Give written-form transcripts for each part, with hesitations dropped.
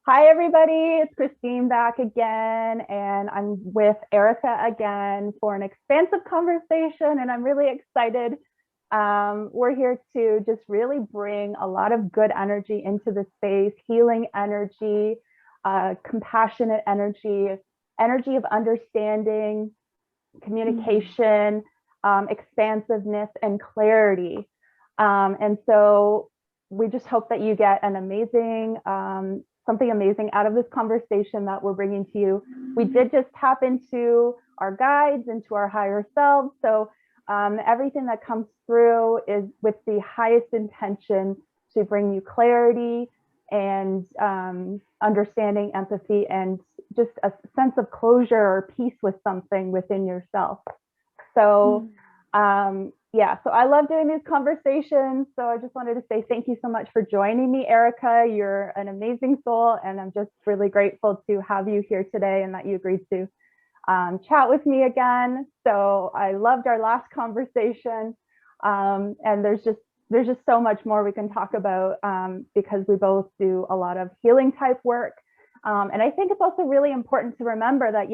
Hi, everybody. It's Christine back again, and I'm with Erica again for an expansive conversation, and I'm really excited. We're here to just really bring a lot of good energy into the space, healing energy, compassionate energy, energy of understanding, communication, expansiveness, and clarity. And so we just hope that you get an amazing, something amazing out of this conversation that we're bringing to you. We did just tap into our guides, into our higher selves. So everything that comes through is with the highest intention to bring you clarity and understanding, empathy, and just a sense of closure or peace with something within yourself. So yeah, so I love doing these conversations. So I just wanted to say thank you so much for joining me, Erica. You're an amazing soul, and I'm just really grateful to have you here today and that you agreed to chat with me again. So I loved our last conversation, and there's just so much more we can talk about because we both do a lot of healing type work. And I think it's also really important to remember that,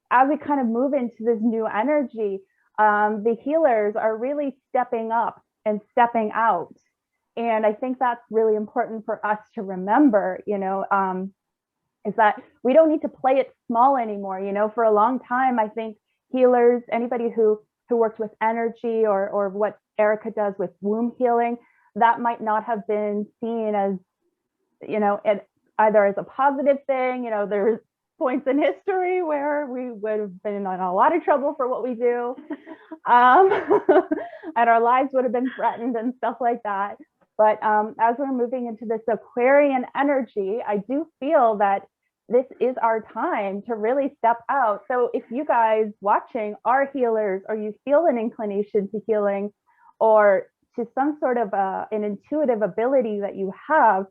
as we kind of move into this new energy, the healers are really stepping up and stepping out. And I think that's really important for us to remember, is that we don't need to play it small anymore. For a long time, I think healers, anybody who worked with energy or what Erica does with womb healing, that might not have been seen as, either as a positive thing. There's points in history where we would have been in a lot of trouble for what we do. And our lives would have been threatened and stuff like that. But as we're moving into this Aquarian energy, I do feel that this is our time to really step out. So if you guys watching are healers, or you feel an inclination to healing, or to some sort of an intuitive ability that you have,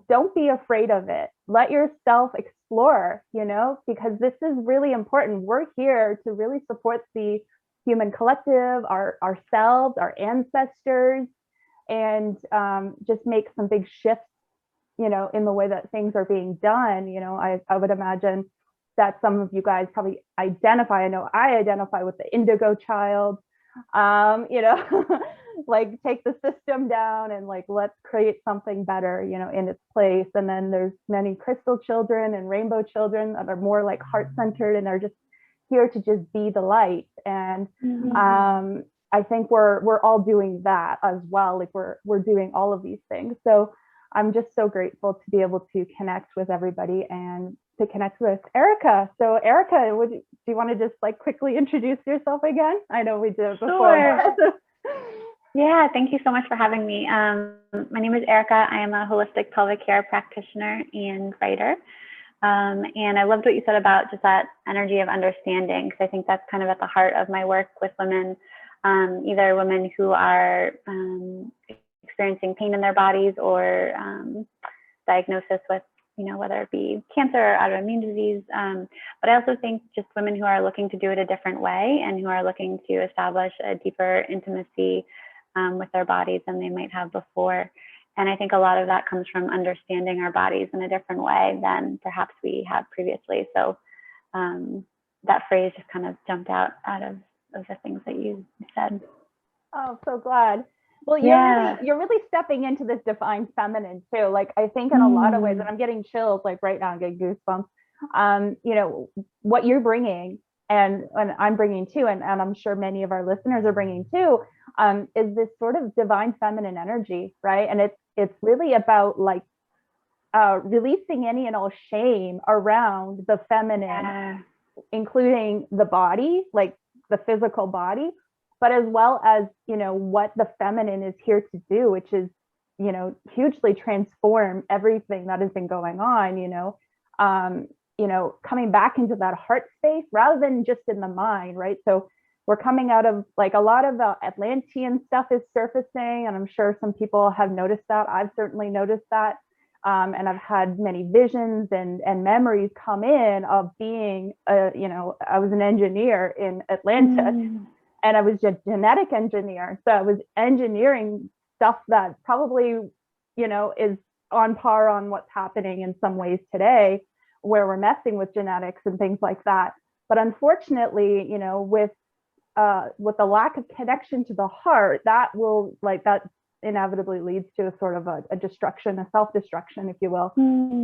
don't be afraid of it. Let yourself explore, because this is really important. We're here to really support the human collective, ourselves, our ancestors, and just make some big shifts, in the way that things are being done. I would imagine that some of you guys probably identify, I know I identify with the indigo child, like take the system down and like, let's create something better, in its place. And then there's many crystal children and rainbow children that are more like heart-centered, and they're just here to just be the light. And I think we're all doing that as well. Like we're doing all of these things. So I'm just so grateful to be able to connect with everybody and to connect with Erica. So Erica, do you want to just like quickly introduce yourself again? I know we did before. Sure. Yeah, thank you so much for having me. My name is Erika. I am a holistic pelvic care practitioner and writer. And I loved what you said about just that energy of understanding, because I think that's kind of at the heart of my work with women, either women who are experiencing pain in their bodies, or diagnosis with, whether it be cancer or autoimmune disease. But I also think just women who are looking to do it a different way, and who are looking to establish a deeper intimacy with their bodies than they might have before. And I think a lot of that comes from understanding our bodies in a different way than perhaps we have previously. So that phrase just kind of jumped out of the things that you said. Oh, so glad. Well, you're really stepping into this divine feminine too. Like I think in a lot of ways, and I'm getting chills like right now, I'm getting goosebumps. What you're bringing, and I'm bringing too, and I'm sure many of our listeners are bringing too, is this sort of divine feminine energy, right? And it's really about like releasing any and all shame around the feminine, including the body, like the physical body, but as well as, what the feminine is here to do, which is, hugely transform everything that has been going on, coming back into that heart space rather than just in the mind, right? So we're coming out of like a lot of the Atlantean stuff is surfacing, and I'm sure some people have noticed that. I've certainly noticed that. And I've had many visions and memories come in of being, I was an engineer in Atlanta. And I was just genetic engineer. So I was engineering stuff that probably, is on par on what's happening in some ways today, where we're messing with genetics and things like that. But unfortunately, you know, with the lack of connection to the heart, that inevitably leads to a sort of a destruction, a self-destruction, if you will,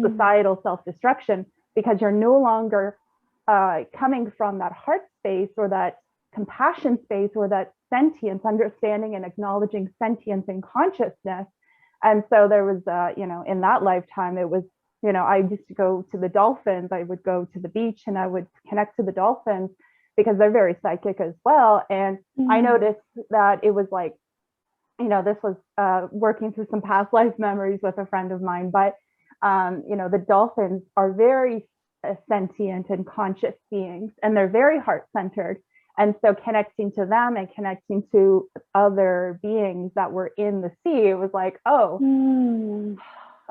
societal self-destruction, because you're no longer coming from that heart space or that compassion space or that sentience, understanding and acknowledging sentience and consciousness. And so there was, you know, in that lifetime, it was, you know, I used to go to the dolphins. I would go to the beach and I would connect to the dolphins because they're very psychic as well. And I noticed that it was like, you know, this was working through some past life memories with a friend of mine, but, you know, the dolphins are very sentient and conscious beings, and they're very heart-centered. And so connecting to them and connecting to other beings that were in the sea, it was like, oh,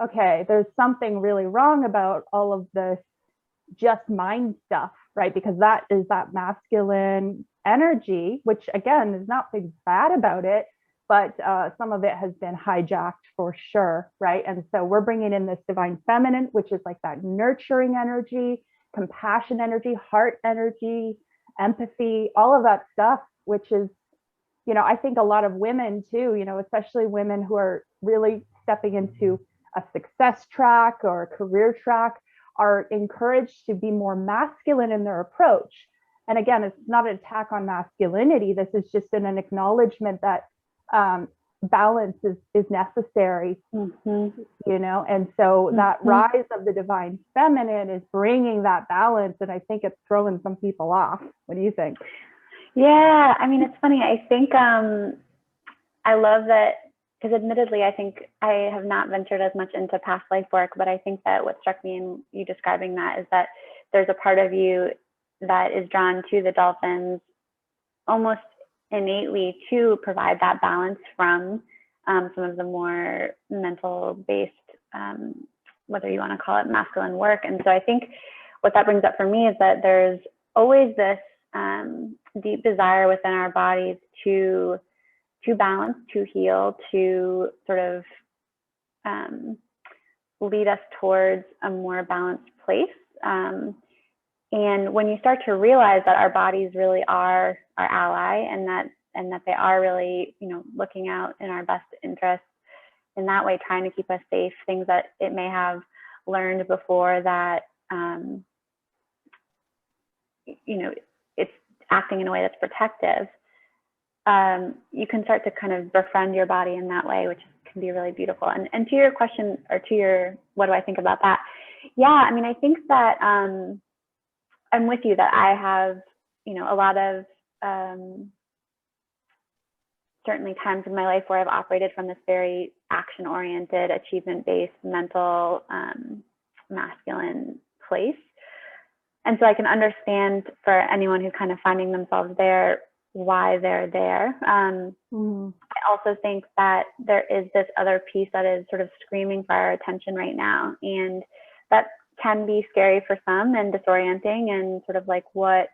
okay, there's something really wrong about all of this just mind stuff, right? Because that is that masculine energy, which again, is nothing bad about it, but some of it has been hijacked for sure, right? And so we're bringing in this divine feminine, which is like that nurturing energy, compassion energy, heart energy, empathy, all of that stuff, which is, you know, I think a lot of women too, you know, especially women who are really stepping into a success track or a career track, are encouraged to be more masculine in their approach. And again, it's not an attack on masculinity. This is just an acknowledgement that balance is necessary, you know, and so that rise of the divine feminine is bringing that balance, and I think it's throwing some people off. What do you think? Yeah, I mean, it's funny. I think I love that, because admittedly, I think I have not ventured as much into past life work, but I think that what struck me in you describing that is that there's a part of you that is drawn to the dolphins almost innately to provide that balance from some of the more mental based, whether you want to call it masculine work. And so I think what that brings up for me is that there's always this deep desire within our bodies to balance, to heal, to sort of lead us towards a more balanced place. And when you start to realize that our bodies really are our ally, and that they are really, you know, looking out in our best interests in that way, trying to keep us safe, things that it may have learned before that, you know, it's acting in a way that's protective. You can start to kind of befriend your body in that way, which can be really beautiful. And to your question, or to your, what do I think about that? Yeah, I mean, I think that I'm with you that I have, you know, a lot of certainly times in my life where I've operated from this very action-oriented, achievement-based, mental, masculine place. And so I can understand for anyone who's kind of finding themselves there, why they're there. I also think that there is this other piece that is sort of screaming for our attention right now. And that can be scary for some and disorienting, and sort of like what,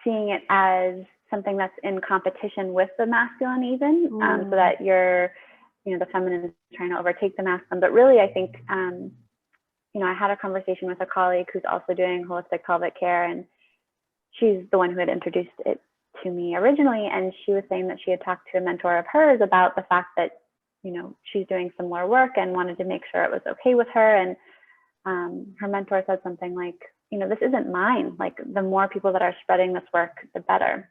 seeing it as something that's in competition with the masculine even, so that you're, you know, the feminine is trying to overtake the masculine. But really, I think, you know, I had a conversation with a colleague who's also doing holistic pelvic care, and she's the one who had introduced it to me originally. And she was saying that she had talked to a mentor of hers about the fact that, you know, she's doing some more work and wanted to make sure it was okay with her. And her mentor said something like, you know, this isn't mine. Like, the more people that are spreading this work, the better.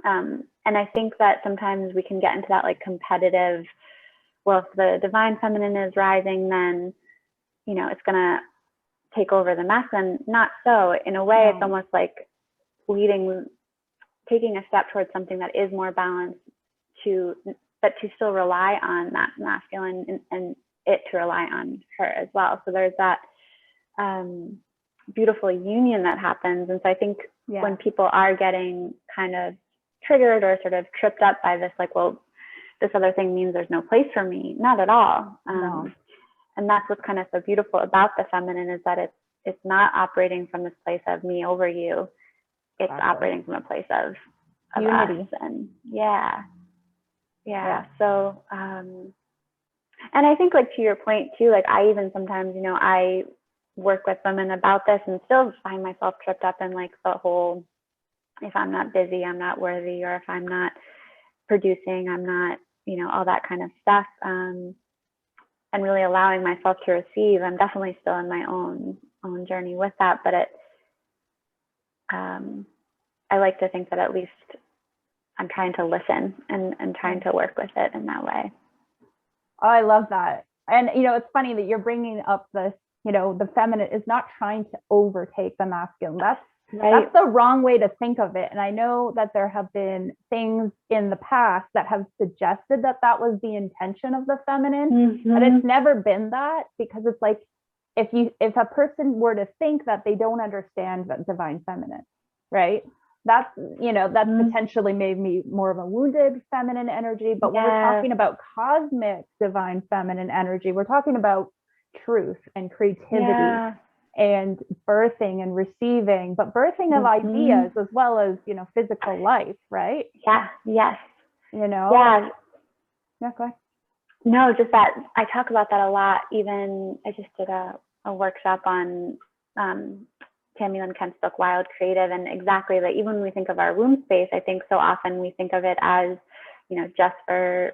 And I think that sometimes we can get into that like competitive, well, if the divine feminine is rising, then, you know, it's going to take over the masculine. Not so. In a way, it's almost like taking a step towards something that is more balanced, but to still rely on that masculine and it to rely on her as well. So there's that beautiful union that happens. And so I think when people are getting kind of triggered or sort of tripped up by this, like, well, this other thing means there's no place for me. Not at all. And that's what's kind of so beautiful about the feminine, is that it's not operating from this place of me over you. It's operating from a place of unity. Us. And Yeah. So, and I think like to your point too, like I even sometimes, I work with women about this and still find myself tripped up in like the whole, if I'm not busy, I'm not worthy, or if I'm not producing, I'm not, all that kind of stuff. And really allowing myself to receive. I'm definitely still in my own journey with that, but I like to think that at least I'm trying to listen and trying to work with it in that way. Oh, I love that. And, it's funny that you're bringing up this, the feminine is not trying to overtake the masculine. That's the wrong way to think of it. And I know that there have been things in the past that have suggested that that was the intention of the feminine, but it's never been that, because it's like, if a person were to think that they don't understand the divine feminine, right? That's potentially maybe more of a wounded feminine energy. But when we're talking about cosmic divine feminine energy, we're talking about truth and creativity and birthing and receiving, but birthing of ideas as well as, physical life, right? Yeah. Yes. Yeah. Yeah, go ahead. No, just that I talk about that a lot. Even I just did a workshop on Tammy Lynn Kent's book, Wild Creative. And exactly that, even when we think of our womb space, I think so often we think of it as, just for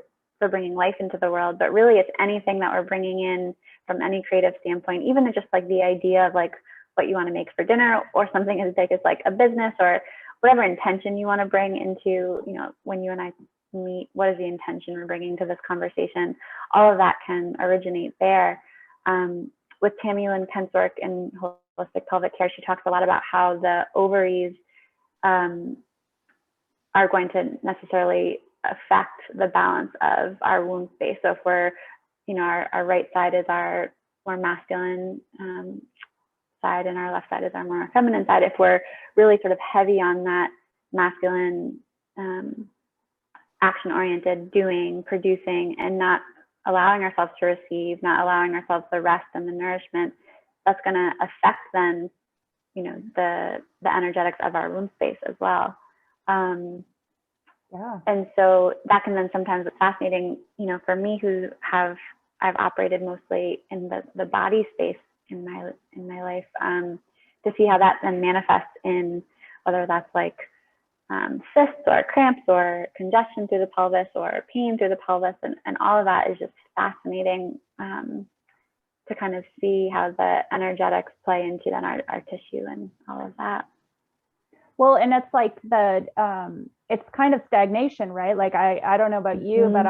bringing life into the world, but really it's anything that we're bringing in from any creative standpoint, even just like the idea of like what you want to make for dinner, or something as big as like a business, or whatever intention you want to bring into, when you and I meet, what is the intention we're bringing to this conversation? All of that can originate there. With Tammy Lynn Kent's work in Holistic Pelvic Care, she talks a lot about how the ovaries are going to necessarily affect the balance of our womb space. So if we're, our right side is our more masculine side, and our left side is our more feminine side. If we're really sort of heavy on that masculine, action-oriented doing, producing, and not allowing ourselves to receive, not allowing ourselves the rest and the nourishment, that's going to affect then, the energetics of our womb space as well. And so that can then sometimes, it's fascinating, for me I've operated mostly in the body space in my life, to see how that then manifests in whether that's like cysts or cramps or congestion through the pelvis or pain through the pelvis, and all of that is just fascinating to kind of see how the energetics play into then our tissue and all of that. Well, and it's like it's kind of stagnation, right? Like I don't know about you, but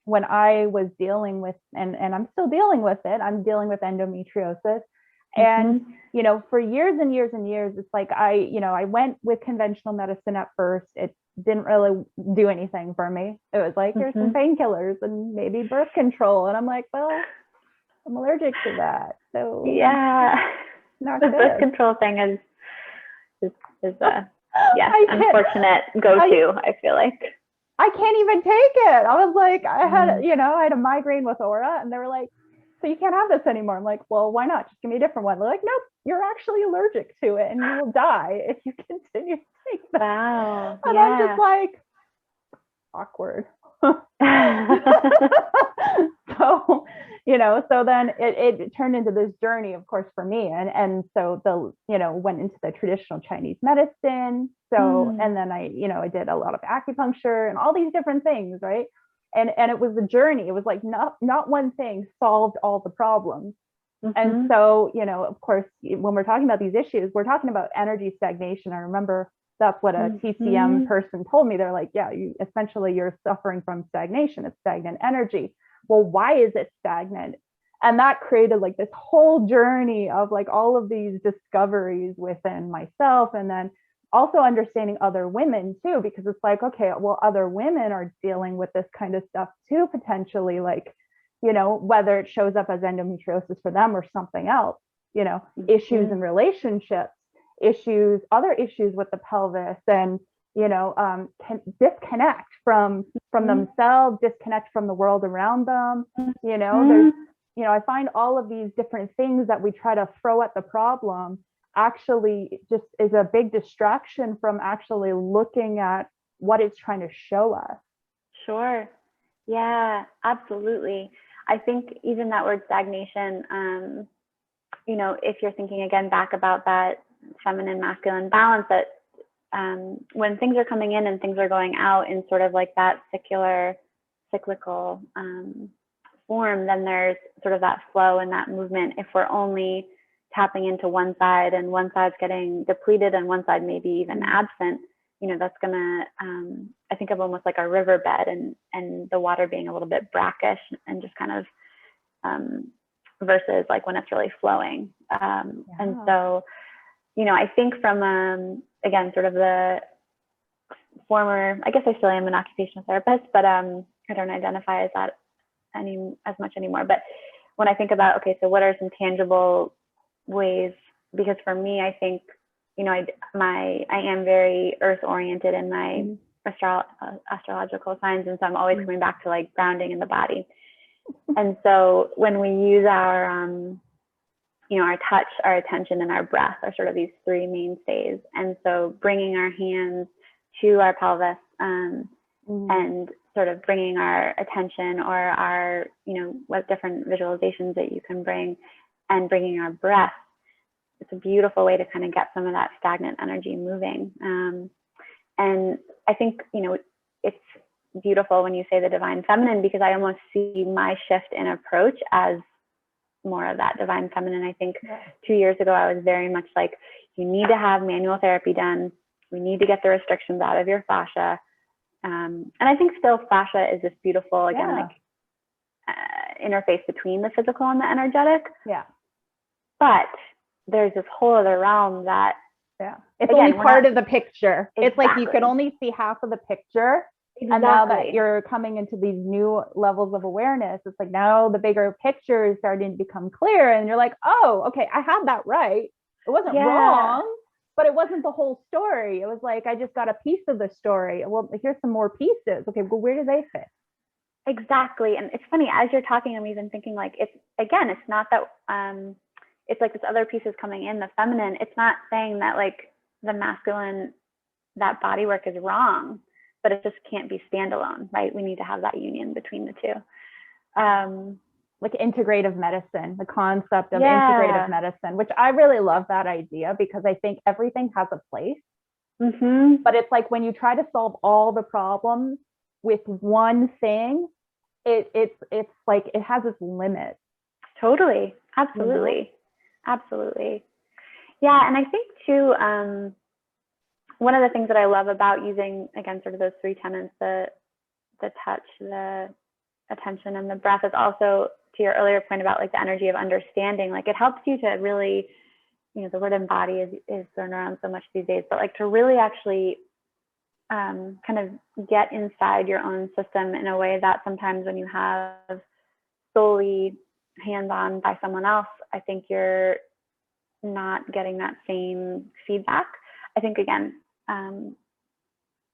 when I was dealing with, and I'm still dealing with it, I'm dealing with endometriosis. And, for years and years and years, it's like I went with conventional medicine at first. It didn't really do anything for me. It was like, here's some painkillers and maybe birth control. And I'm like, well, I'm allergic to that. So not the birth control thing is unfortunate go-to, I feel like. I can't even take it. I was like, I had a migraine with aura, and they were like, so you can't have this anymore. I'm like, well, why not? Just give me a different one. They're like, nope, you're actually allergic to it and you will die if you continue to take that. Wow. And I'm just like, awkward. So then it turned into this journey, of course, for me. And so went into the traditional Chinese medicine. So, and then I did a lot of acupuncture and all these different things, right? And it was a journey. It was like not one thing solved all the problems. And so, of course, when we're talking about these issues, we're talking about energy stagnation. I remember that's what a TCM person told me. They're like, yeah, you're suffering from stagnation. It's stagnant energy. Well, why is it stagnant? And that created like this whole journey of like all of these discoveries within myself, and then also understanding other women too, because it's like, okay, well, other women are dealing with this kind of stuff too, potentially, like, whether it shows up as endometriosis for them or something else, issues in relationships, other issues with the pelvis, and, can disconnect from themselves, disconnect from the world around them. There's, I find all of these different things that we try to throw at the problem actually just is a big distraction from actually looking at what it's trying to show us. Sure. Yeah, absolutely. I think even that word stagnation, you know, if you're thinking again back about that feminine masculine balance, that when things are coming in and things are going out in sort of like that cyclical form, then there's sort of that flow and that movement. If we're only tapping into one side and one side's getting depleted and one side maybe even absent, you know, that's gonna, I think of almost like a riverbed and the water being a little bit brackish and just kind of versus like when it's really flowing. And so, you know, I think from, again, sort of the former, I guess I still am an occupational therapist, but I don't identify as that as much anymore. But when I think about, okay, so what are some tangible ways? Because for me, I think, you know, I am very earth oriented in my astrological signs. And so I'm always coming back to like grounding in the body. And so when we use our, you know, our touch, our attention, and our breath are sort of these three mainstays. And so bringing our hands to our pelvis and sort of bringing our attention or our, you know, what different visualizations that you can bring, and bringing our breath. It's a beautiful way to kind of get some of that stagnant energy moving. And I think, you know, it's beautiful when you say the divine feminine, because I almost see my shift in approach as more of that divine feminine. I think 2 years ago, I was very much like, you need to have manual therapy done. We need to get the restrictions out of your fascia. And I think still fascia is this beautiful, again, like interface between the physical and the energetic. Yeah. But there's this whole other realm that, it's again, only part of the picture. Exactly. It's like you could only see half of the picture. Exactly. And now that you're coming into these new levels of awareness, it's like now the bigger picture is starting to become clear. And you're like, oh, okay, I had that right. It wasn't wrong, but it wasn't the whole story. It was like, I just got a piece of the story. Well, here's some more pieces. Okay, well, where do they fit? Exactly. And it's funny, as you're talking, I'm even thinking like, it's not that, it's like this other piece is coming in, the feminine. It's not saying that like the masculine, that body work is wrong, but it just can't be standalone, right? We need to have that union between the two. Like integrative medicine, the concept of integrative medicine, which I really love that idea, because I think everything has a place. But it's like when you try to solve all the problems with one thing, it's like it has its limit. Totally. Absolutely. You know? Absolutely. Yeah. And I think too, one of the things that I love about using, again, sort of those three tenets, the touch, the attention, and the breath, is also, to your earlier point about like the energy of understanding, like it helps you to really, you know, the word embody is thrown around so much these days, but like to really actually kind of get inside your own system in a way that sometimes when you have solely hands-on by someone else, I think you're not getting that same feedback. I think, again,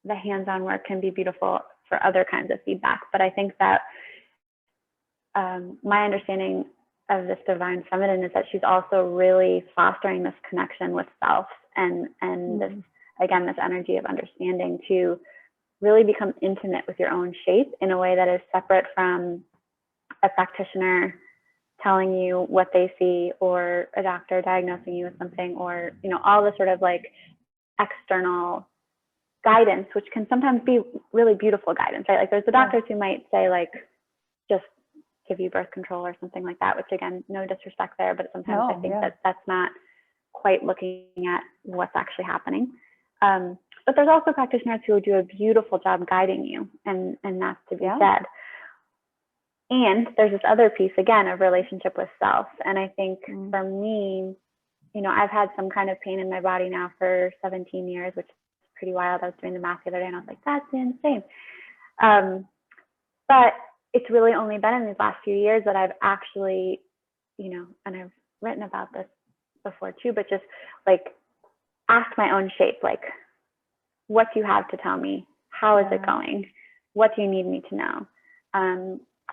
the hands-on work can be beautiful for other kinds of feedback, but I think that my understanding of this divine feminine is that she's also really fostering this connection with self and this, again, this energy of understanding to really become intimate with your own shape in a way that is separate from a practitioner telling you what they see, or a doctor diagnosing you with something, or, you know, all the sort of like external guidance, which can sometimes be really beautiful guidance, right? Like there's the doctors who might say like, just give you birth control or something like that, which again, no disrespect there, but sometimes I think that that's not quite looking at what's actually happening. But there's also practitioners who do a beautiful job guiding you, and that's to be said. And there's this other piece, again, of relationship with self. And I think for me, you know, I've had some kind of pain in my body now for 17 years, which is pretty wild. I was doing the math the other day and I was like, that's insane. But it's really only been in these last few years that I've actually, you know, and I've written about this before too, but just like ask my own shape, like, what do you have to tell me? How is it going? What do you need me to know?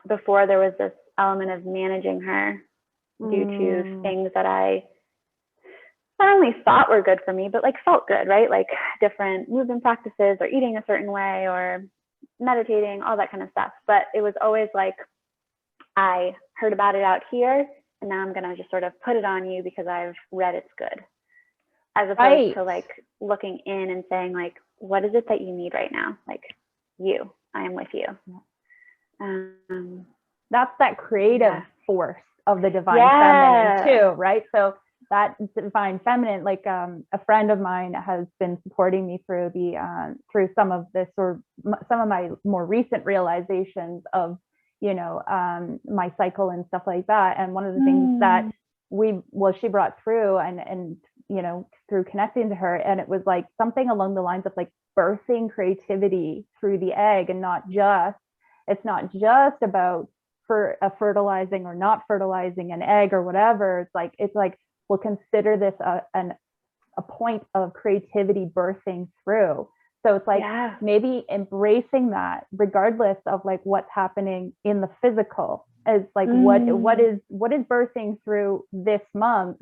Before there was this element of managing her due to things that I not only thought were good for me, but like felt good, right? Like different movement practices or eating a certain way or meditating, all that kind of stuff. But it was always like, I heard about it out here, and now I'm going to just sort of put it on you because I've read it's good. As opposed to like looking in and saying like, what is it that you need right now? Like, I am with you. That's that creative force of the divine feminine too, right? So that divine feminine, like a friend of mine has been supporting me through through some of this, or some of my more recent realizations of, my cycle and stuff like that. And one of the things that she brought through and through connecting to her, and it was like something along the lines of like birthing creativity through the egg, and it's not just about fertilizing or not fertilizing an egg or whatever. It's like we'll consider this a point of creativity birthing through. So it's like maybe embracing that regardless of like what's happening in the physical, is like what is birthing through this month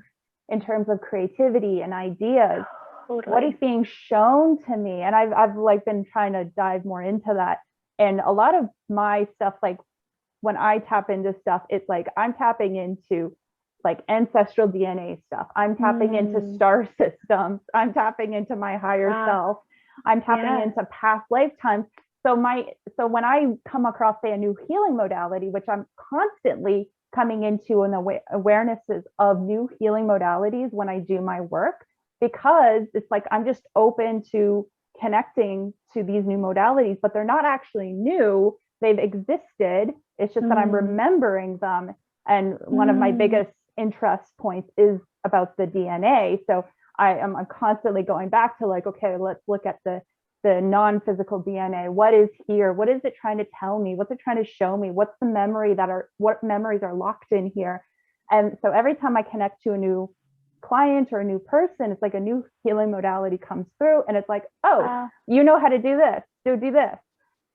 in terms of creativity and ideas. Totally. What is being shown to me? And I've like been trying to dive more into that. And a lot of my stuff, like when I tap into stuff, it's like I'm tapping into like ancestral DNA stuff. I'm tapping into star systems. I'm tapping into my higher self. I'm tapping into past lifetimes. So when I come across, say, a new healing modality, which I'm constantly coming into an awarenesses of new healing modalities when I do my work, because it's like I'm just open to connecting to these new modalities, but they're not actually new. They've existed. It's just that I'm remembering them. And one of my biggest interest points is about the DNA. So I'm constantly going back to like, okay, let's look at the non-physical DNA. What is here? What is it trying to tell me? What's it trying to show me? What's the memory what memories are locked in here? And so every time I connect to a new client or a new person, it's like a new healing modality comes through, and it's like, you know how to do this, do this.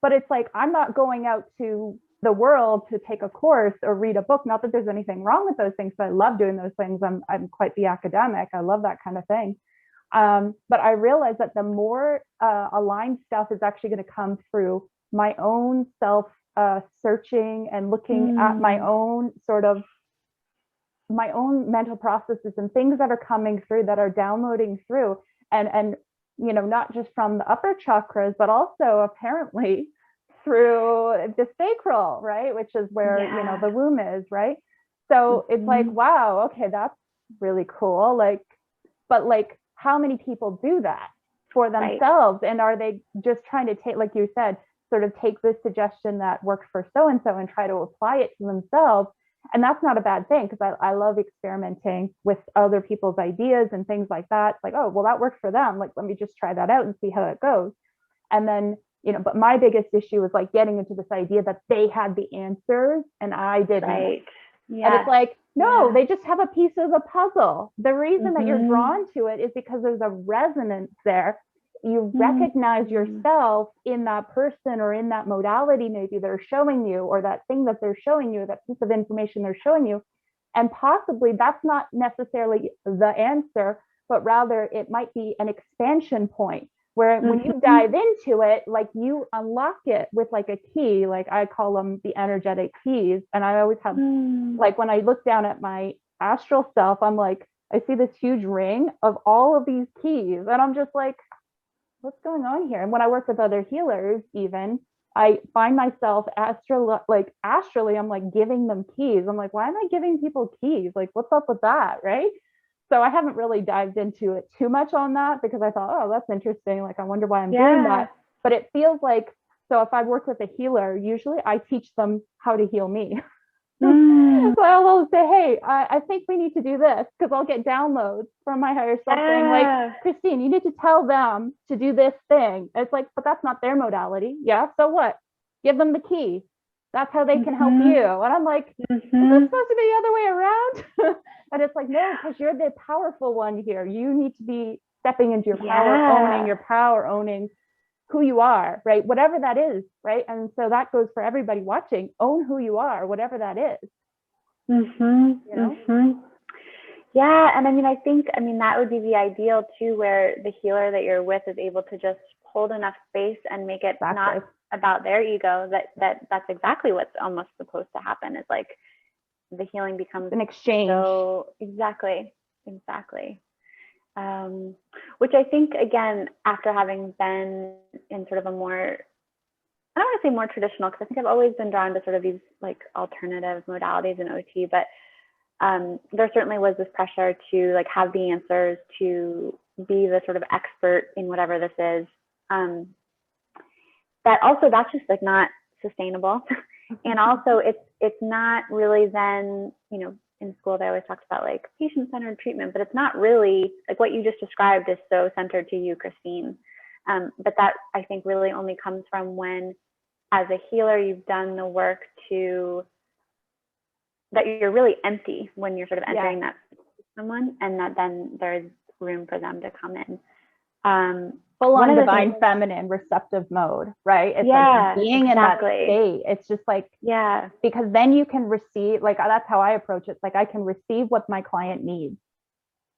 But it's like, I'm not going out to the world to take a course or read a book. Not that there's anything wrong with those things, but I love doing those things. I'm quite the academic. I love that kind of thing. But I realize that the more aligned stuff is actually going to come through my own self searching and looking at my own mental processes and things that are coming through, that are downloading through, and not just from the upper chakras, but also apparently through the sacral, right? Which is where, the womb is, right? So it's like, wow, okay, that's really cool. But how many people do that for themselves? Right. And are they just trying to take, like you said, sort of take this suggestion that worked for so-and-so and try to apply it to themselves? And that's not a bad thing, because I love experimenting with other people's ideas and things like that. It's like, oh, well, that worked for them. Like, let me just try that out and see how it goes. And then, but my biggest issue was like getting into this idea that they had the answers and I didn't. Right. Yeah. And it's like, no, they just have a piece of the puzzle. The reason that you're drawn to it is because there's a resonance there. You recognize yourself in that person or in that modality, maybe they're showing you, or that thing that they're showing you, that piece of information they're showing you. And possibly that's not necessarily the answer, but rather it might be an expansion point where when you dive into it, like you unlock it with like a key, like I call them the energetic keys. And I always have, like when I look down at my astral self, I'm like, I see this huge ring of all of these keys. And I'm just like, what's going on here? And when I work with other healers, even, I find myself astrally, I'm like giving them keys. I'm like, why am I giving people keys? Like, what's up with that? Right. So I haven't really dived into it too much on that, because I thought, oh, that's interesting. Like, I wonder why I'm doing that. But it feels like, so if I work with a healer, usually I teach them how to heal me. So I'll say, hey, I think we need to do this, because I'll get downloads from my higher self saying like, Christine, you need to tell them to do this thing. It's like, but that's not their modality. Yeah. So what? Give them the key. That's how they can help you. And I'm like, is this supposed to be the other way around? And it's like, no, because you're the powerful one here. You need to be stepping into your power, owning your power, owning who you are, right? Whatever that is, right? And so that goes for everybody watching. Own who you are, whatever that is. Yeah. And I think that would be the ideal too, where the healer that you're with is able to just hold enough space and make it not about their ego, that's exactly what's almost supposed to happen, is like the healing becomes an exchange. So exactly. Which I think, again, after having been in sort of a more, I don't want to say more traditional, because I think I've always been drawn to sort of these like alternative modalities in OT, but there certainly was this pressure to like have the answers, to be the sort of expert in whatever this is. That's just like not sustainable. And also it's not really then, you know, in school they always talked about like patient-centered treatment, but it's not really like what you just described is so centered to you, Christine. But that I think really only comes from when, as a healer, you've done the work that you're really empty when you're sort of entering that someone, and that then there's room for them to come in. Full on divine feminine receptive mode, right? It's like being in that state. It's just like, because then you can receive, like, that's how I approach it. It's like I can receive what my client needs.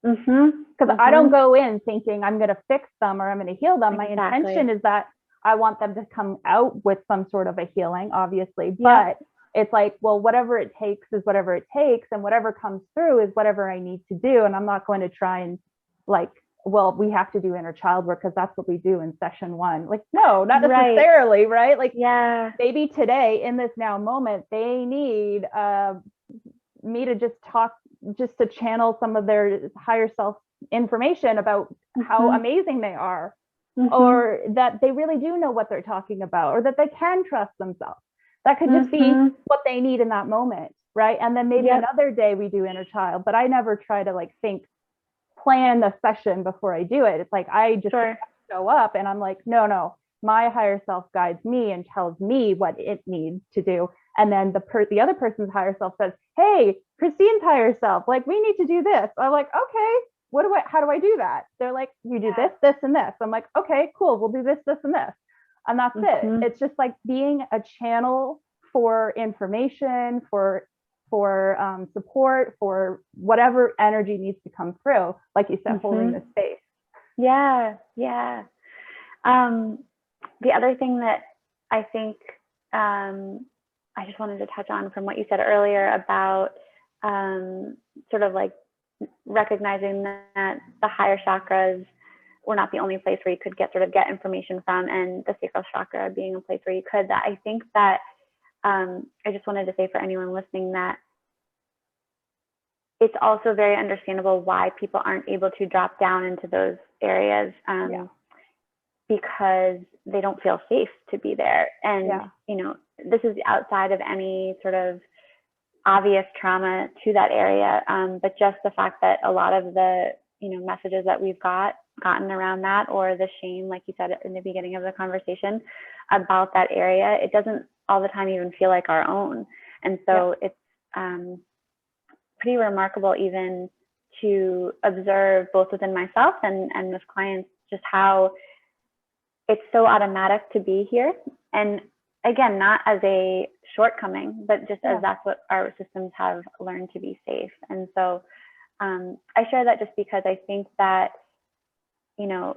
Because I don't go in thinking I'm going to fix them or I'm going to heal them. My intention is that I want them to come out with some sort of a healing, obviously, but it's like, well, whatever it takes is whatever it takes, and whatever comes through is whatever I need to do. And I'm not going to try and like, well, we have to do inner child work because that's what we do in session 1. Like, no, not necessarily, right? Like, maybe today in this now moment, they need me to just to channel some of their higher self information about how amazing they are, or that they really do know what they're talking about, or that they can trust themselves. That could just be what they need in that moment, right? And then maybe another day we do inner child, but I never try to like plan the session before I do it. It's like I just show up and I'm like, no, my higher self guides me and tells me what it needs to do. And then the other person's higher self says, hey, Christine's higher self, like, we need to do this. I'm like, okay, how do I do that? They're like, you do this, this, and this. I'm like, okay, cool, we'll do this, this, and this. And that's it. It's just like being a channel for information, for support, for whatever energy needs to come through, like you said, holding the space. The other thing that I think I just wanted to touch on from what you said earlier about sort of like recognizing that the higher chakras were not the only place where you could get information from, and the sacral chakra being a place where you could, that I think that I just wanted to say for anyone listening that it's also very understandable why people aren't able to drop down into those areas, because they don't feel safe to be there. And, you know, this is outside of any sort of obvious trauma to that area. But just the fact that a lot of the, you know, messages that we've gotten around that, or the shame, like you said in the beginning of the conversation about that area, it doesn't all the time even feel like our own. And so it's pretty remarkable even to observe both within myself and with clients, just how it's so automatic to be here. And again, not as a shortcoming, but just as that's what our systems have learned to be safe. And so I share that just because I think that, you know,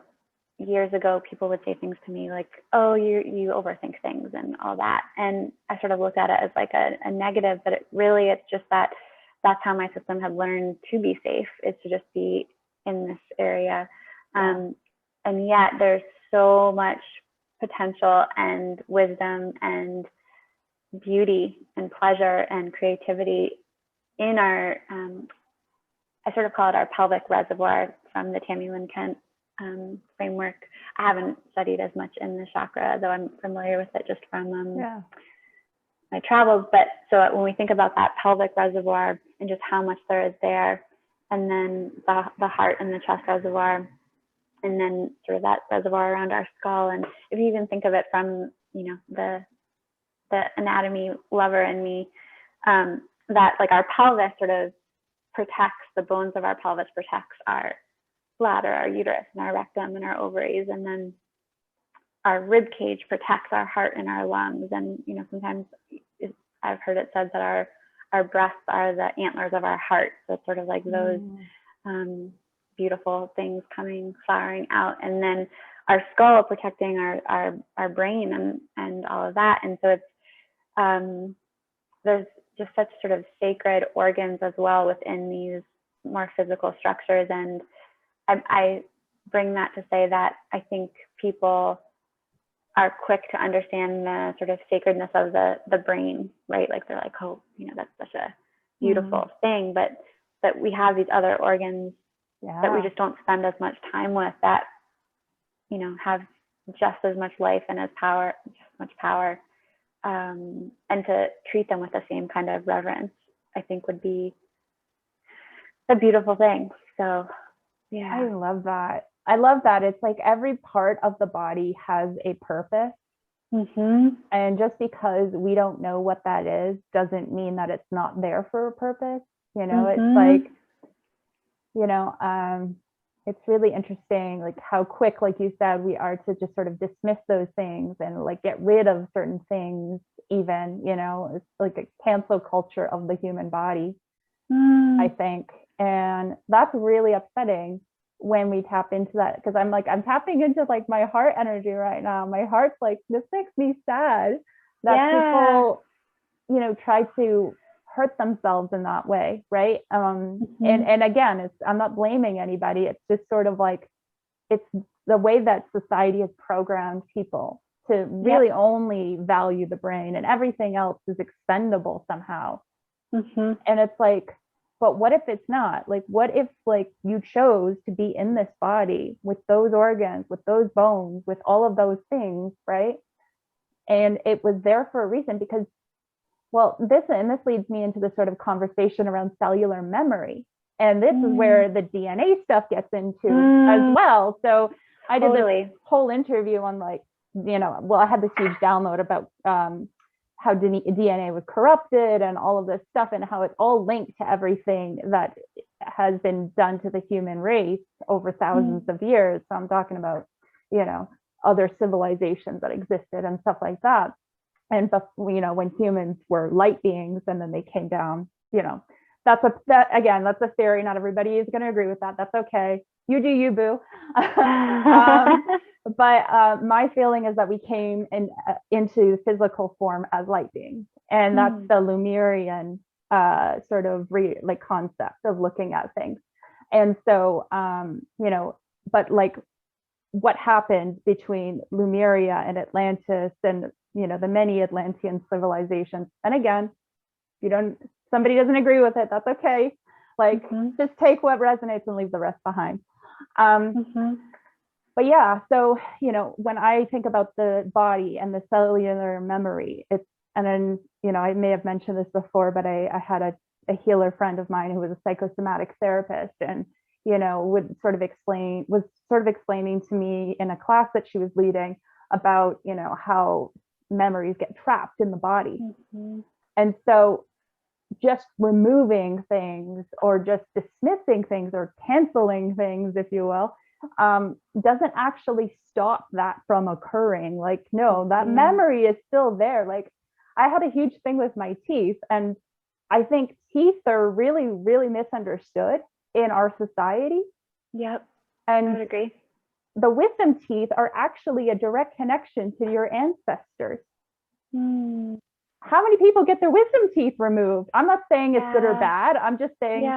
years ago, people would say things to me like, oh, you overthink things and all that. And I sort of looked at it as like a negative, but it's just that that's how my system had learned to be safe, is to just be in this area. And yet there's so much potential and wisdom and beauty and pleasure and creativity in our, I sort of call it our pelvic reservoir from the Tammy Lynn Kent framework. I haven't studied as much in the chakra, though I'm familiar with it just from my travels. But so when we think about that pelvic reservoir and just how much there is there, and then the heart and the chest reservoir, and then sort of that reservoir around our skull. And if you even think of it from, you know, the anatomy lover in me, that like our pelvis sort of protects, the bones of our pelvis protects our bladder, our uterus, and our rectum, and our ovaries. And then our rib cage protects our heart and our lungs. And, you know, sometimes I've heard it said that our breasts are the antlers of our heart. So it's sort of like those beautiful things flowering out. And then our skull, protecting our brain and all of that. And so it's, there's just such sort of sacred organs as well within these more physical structures. And I bring that to say that I think people are quick to understand the sort of sacredness of the brain, right? Like they're like, oh, you know, that's such a beautiful thing, but we have these other organs that we just don't spend as much time with, that, you know, have just as much life and as much power, and to treat them with the same kind of reverence, I think would be a beautiful thing. So yeah, I love that. I love that. It's like every part of the body has a purpose. And just because we don't know what that is doesn't mean that it's not there for a purpose. You know, it's like, you know, it's really interesting, like how quick, like you said, we are to just sort of dismiss those things and like get rid of certain things, even, you know, it's like a cancel culture of the human body, I think. And that's really upsetting when we tap into that, because I'm tapping into like my heart energy right now. My heart's like, this makes me sad that people, you know, try to hurt themselves in that way, right? And again, I'm not blaming anybody. It's just sort of like, it's the way that society has programmed people to really only value the brain, and everything else is expendable somehow. And it's like, but what if it's not? Like, what if like you chose to be in this body with those organs, with those bones, with all of those things, right? And it was there for a reason, because, well, this leads me into the sort of conversation around cellular memory. And this is where the DNA stuff gets into as well. So I did this whole interview on like, you know, well, I had this huge download about how DNA was corrupted and all of this stuff, and how it's all linked to everything that has been done to the human race over thousands of years. So I'm talking about, you know, other civilizations that existed and stuff like that. And, you know, when humans were light beings and then they came down, you know, that's a theory. Not everybody is going to agree with that. That's okay. You do you, boo. But my feeling is that we came into physical form as light beings, and that's the Lemurian sort of concept of looking at things. And so, you know, but like what happened between Lemuria and Atlantis, and, you know, the many Atlantean civilizations. And again, somebody doesn't agree with it, that's okay. Like, just take what resonates and leave the rest behind. But yeah, so, you know, when I think about the body and the cellular memory, and then, you know, I may have mentioned this before, but I had a healer friend of mine who was a psychosomatic therapist, and, you know, was sort of explaining to me in a class that she was leading about, you know, how memories get trapped in the body. And so just removing things, or just dismissing things, or canceling things, if you will, doesn't actually stop that from occurring. Like, no, that memory is still there. Like, I had a huge thing with my teeth, and I think teeth are really, really misunderstood in our society. Yep. And I would agree. The wisdom teeth are actually a direct connection to your ancestors. How many people get their wisdom teeth removed? I'm not saying it's good or bad. I'm just saying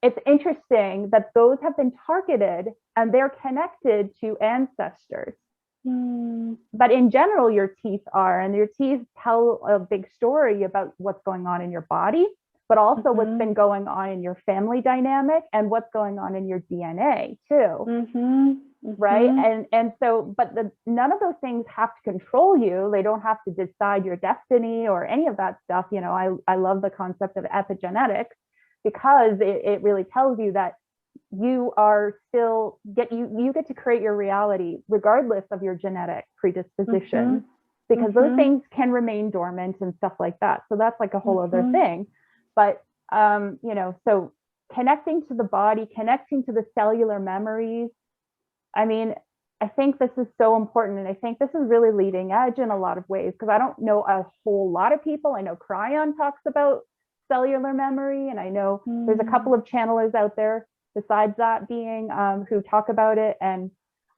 it's interesting that those have been targeted and they're connected to ancestors. But in general, your teeth are, and your teeth tell a big story about what's going on in your body, but also what's been going on in your family dynamic and what's going on in your DNA too. Right. And so, but none of those things have to control you. They don't have to decide your destiny or any of that stuff. You know, I love the concept of epigenetics, because it really tells you that you are still you get to create your reality regardless of your genetic predisposition, because those things can remain dormant and stuff like that. So that's like a whole other thing. But you know, so connecting to the body, connecting to the cellular memories, I mean, I think this is so important. And I think this is really leading edge in a lot of ways, because I don't know a whole lot of people. I know Cryon talks about cellular memory, and I know there's a couple of channelers out there besides that being who talk about it. And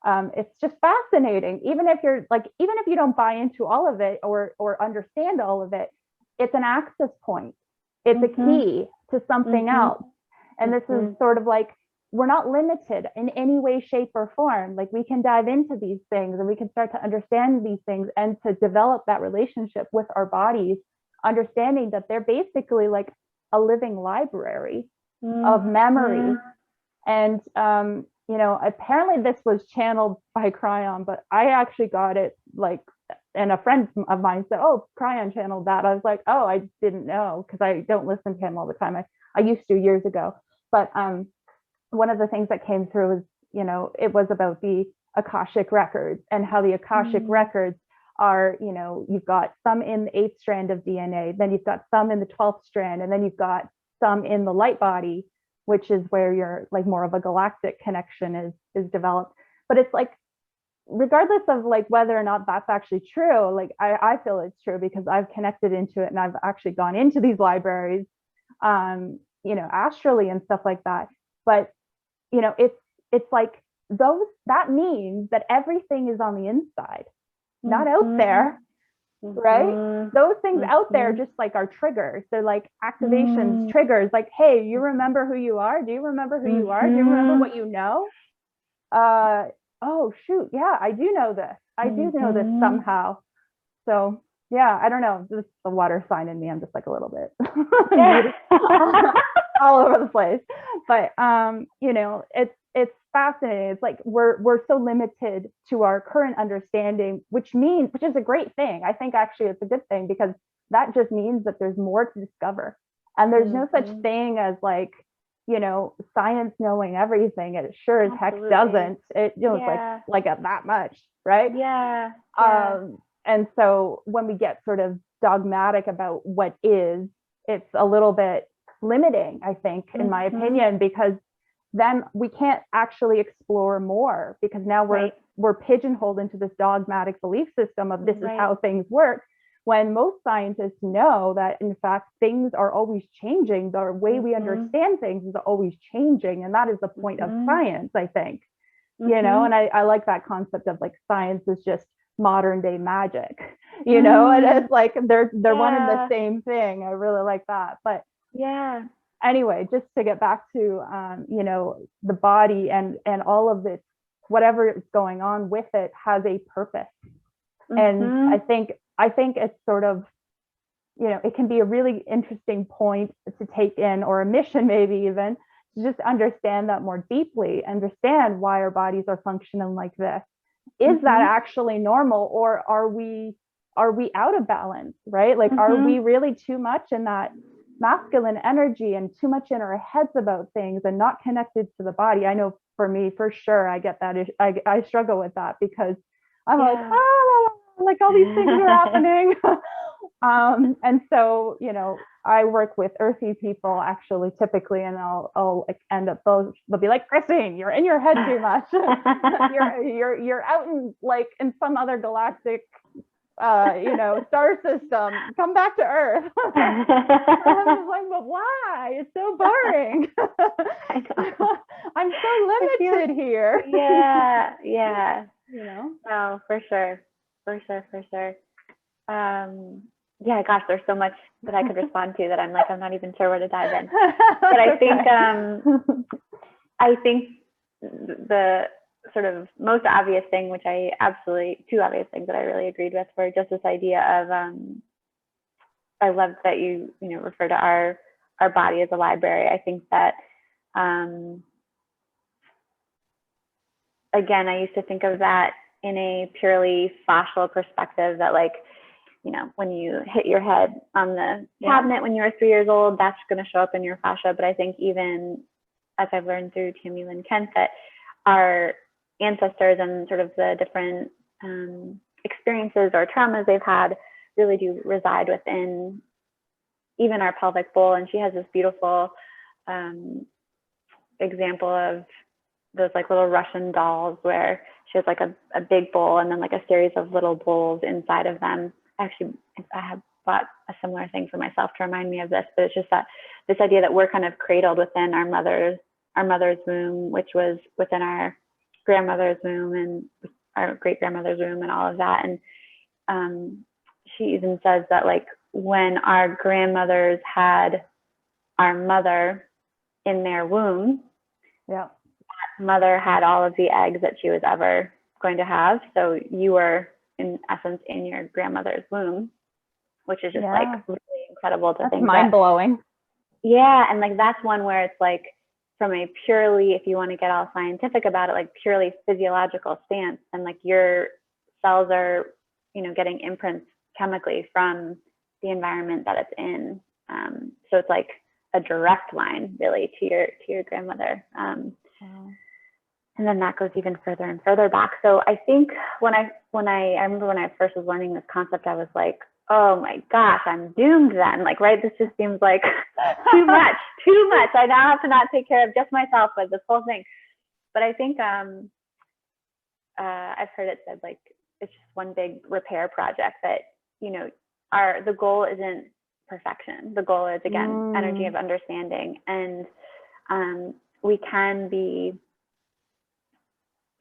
It's just fascinating. Even if you don't buy into all of it or understand all of it, it's an access point. It's a key to something else. And this is sort of like, we're not limited in any way, shape, or form. Like, we can dive into these things and we can start to understand these things and to develop that relationship with our bodies, understanding that they're basically like a living library of memory. And, apparently this was channeled by Cryon, but I actually got it like, and a friend of mine said, oh, Cryon channeled that. I was like, oh, I didn't know, because I don't listen to him all the time. I used to years ago. But one of the things that came through was, it was about the Akashic records and how the Akashic records are, you've got some in the 8th strand of DNA, then you've got some in the 12th strand, and then you've got some in the light body, which is where your like more of a galactic connection is developed. But it's like, regardless of like whether or not that's actually true, like I feel it's true because I've connected into it and I've actually gone into these libraries, astrally and stuff like that. But it's like that means that everything is on the inside, not out there, right? Those things out there just like are triggers. They're like activations, triggers, like, hey, you remember who you are? Do you remember who you are? Do you remember what you know? Oh shoot, yeah, I do know this. I do know this somehow. So yeah, I don't know. This is the water sign in me. I'm just like a little bit all over the place. But it's fascinating. It's like we're so limited to our current understanding, which is a great thing. I think actually it's a good thing, because that just means that there's more to discover. And there's no such thing as like, science knowing everything. It sure as heck doesn't. It's like that much, right? Yeah. And so when we get sort of dogmatic about what is, it's a little bit limiting, I think, in my opinion, because then we can't actually explore more, because now we're pigeonholed into this dogmatic belief system of this is how things work, when most scientists know that in fact things are always changing. The way we understand things is always changing, and that is the point of science, I think. And I like that concept of like science is just modern day magic, and it's like they're one and the same thing. I really like that. But anyway, just to get back to the body and all of this, whatever is going on with it has a purpose. And I think it's sort of, it can be a really interesting point to take in, or a mission maybe even, to just understand that more deeply, understand why our bodies are functioning like this. Is that actually normal, or are we out of balance, right? Like, are we really too much in that masculine energy and too much in our heads about things and not connected to the body? I know for me, for sure, I get that. I struggle with that, because I'm like all these things are happening. And so, I work with earthy people actually typically, and I'll like end up, they'll be like, Christine, you're in your head too much. you're out in some other galactic star system. Come back to Earth. I'm just like, but why? It's so boring. I'm so limited here. Yeah. No, for sure. Yeah, gosh, there's so much that I could respond to that I'm not even sure where to dive in. But I think the sort of most obvious thing, which two obvious things that I really agreed with, were just this idea of, I love that you refer to our body as a library. I think that, again, I used to think of that in a purely fascial perspective, that when you hit your head on the cabinet when you were 3 years old, that's going to show up in your fascia. But I think even as I've learned through Tammy Lynn Kent, that our ancestors and sort of the different experiences or traumas they've had really do reside within even our pelvic bowl. And she has this beautiful example of those little Russian dolls, where she has a big bowl and then a series of little bowls inside of them. Actually, I have bought a similar thing for myself to remind me of this, but it's just that this idea that we're kind of cradled within our mother's womb, which was within our grandmother's womb and our great grandmother's womb and all of that. And she even says that like when our grandmothers had our mother in their womb, yeah, mother had all of the eggs that she was ever going to have. So you were in essence in your grandmother's womb, which is just like really incredible to think. Mind blowing. Yeah. And like, that's one where it's like from a purely, if you want to get all scientific about it, like purely physiological stance, and like your cells are, you know, getting imprints chemically from the environment that it's in. So it's like a direct line really to your grandmother. And then that goes even further and further back. So I think when I remember when I first was learning this concept, I was like, oh my gosh, I'm doomed then. Like, right, this just seems like too much. I now have to not take care of just myself, but this whole thing. But I think I've heard it said like it's just one big repair project that, you know, the goal isn't perfection. The goal is, again, energy of understanding. And we can be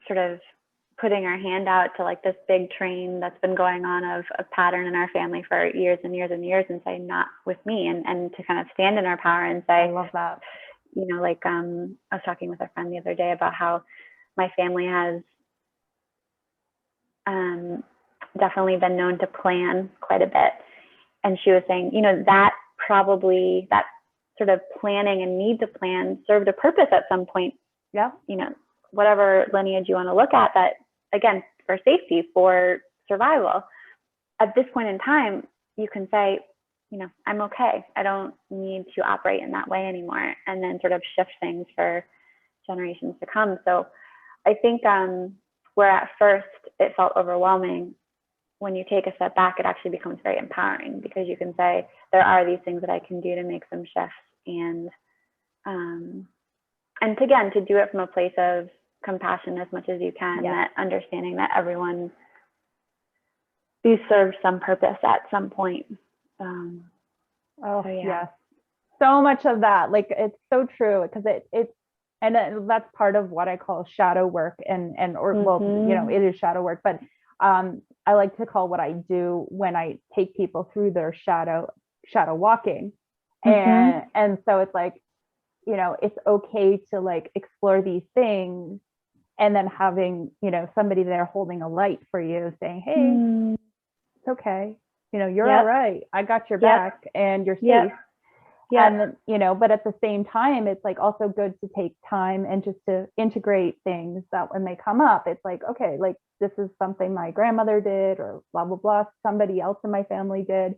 sort of putting our hand out to like this big train that's been going on of a pattern in our family for years and years and years, and say, not with me, and to kind of stand in our power and say, I love that. You know, like I was talking with a friend the other day about how my family has definitely been known to plan quite a bit. And she was saying, you know, that sort of planning and need to plan served a purpose at some point. Yeah. You know, whatever lineage you want to look at, that again, for safety, for survival. At this point in time, you can say, you know, I'm okay. I don't need to operate in that way anymore. And then sort of shift things for generations to come. So I think where at first it felt overwhelming, when you take a step back, it actually becomes very empowering, because you can say, there are these things that I can do to make some shifts, and again, to do it from a place of compassion as much as you can, that understanding that everyone serves some purpose at some point. Yes. So much of that, like, it's so true, because that's part of what I call shadow work, well, you know, it is shadow work, but I like to call what I do when I take people through their shadow walking. And so it's like, you know, it's okay to like explore these things, and then having, you know, somebody there holding a light for you, saying, hey, it's okay. You know, you're all right. I got your back, and you're safe. And, you know, but at the same time, it's like also good to take time and just to integrate things that when they come up, it's like, okay, like this is something my grandmother did, or blah, blah, blah, somebody else in my family did.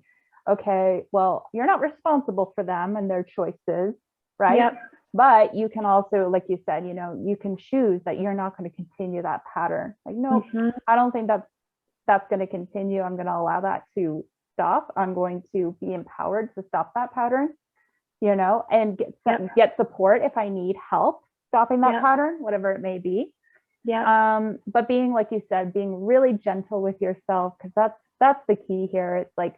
Okay, well, you're not responsible for them and their choices, right? Yep. But you can also, like you said, you know, you can choose that you're not going to continue that pattern. Like, no, I don't think that's going to continue. I'm going to allow that to stop. I'm going to be empowered to stop that pattern, you know, and get support if I need help stopping that pattern, whatever it may be. But being, like you said, being really gentle with yourself, because that's the key here. It's like,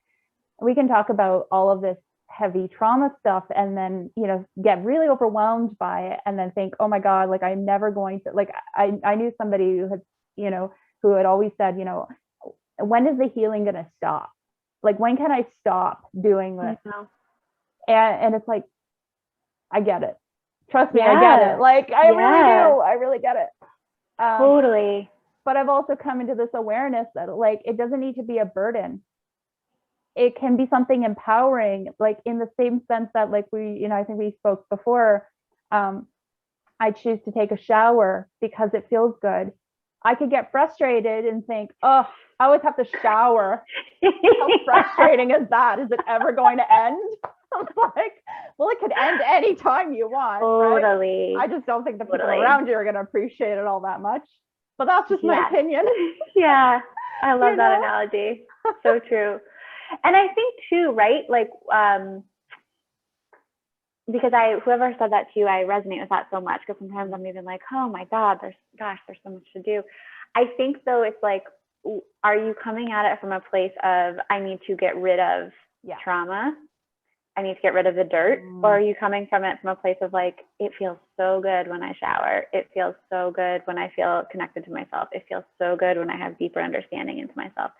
we can talk about all of this heavy trauma stuff, and then, you know, get really overwhelmed by it, and then think, oh my God, like I'm never going to, like, I knew somebody who had, you know, who had always said, you know, when is the healing going to stop? Like, when can I stop doing this? And it's like, I get it. Trust me, I get it. Like, I really do. I really get it. Totally. But I've also come into this awareness that, like, it doesn't need to be a burden. It can be something empowering, like in the same sense that, like, we, you know, I think we spoke before, I choose to take a shower because it feels good. I could get frustrated and think, oh, I always have to shower. How frustrating is that? Is it ever going to end? I'm like, well, it could end anytime you want. Totally. Right? I just don't think the people around you are going to appreciate it all that much. But that's just my opinion. I love that analogy. So true. And I think too, right? Like, because whoever said that to you, I resonate with that so much, because sometimes I'm even like, oh my God, there's so much to do. I think though, it's like, are you coming at it from a place of, I need to get rid of trauma? I need to get rid of the dirt? Or are you coming from it from a place of like, it feels so good when I shower. It feels so good when I feel connected to myself. It feels so good when I have deeper understanding into myself.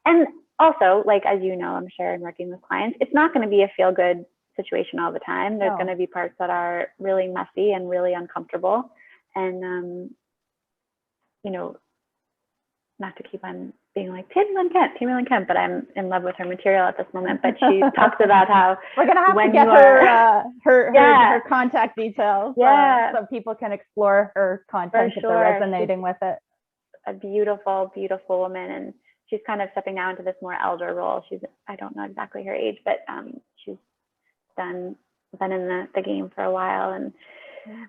And also, like, as you know, I'm sure in working with clients, it's not going to be a feel good situation all the time. There's going to be parts that are really messy and really uncomfortable. And, you know, not to keep on being like, Tammy Kemp, but I'm in love with her material at this moment. But she talks about how we're going to have to get her contact details so people can explore her content if they're resonating with it. A beautiful, beautiful woman. And she's kind of stepping now into this more elder role. I don't know exactly her age, but she's been in the game for a while.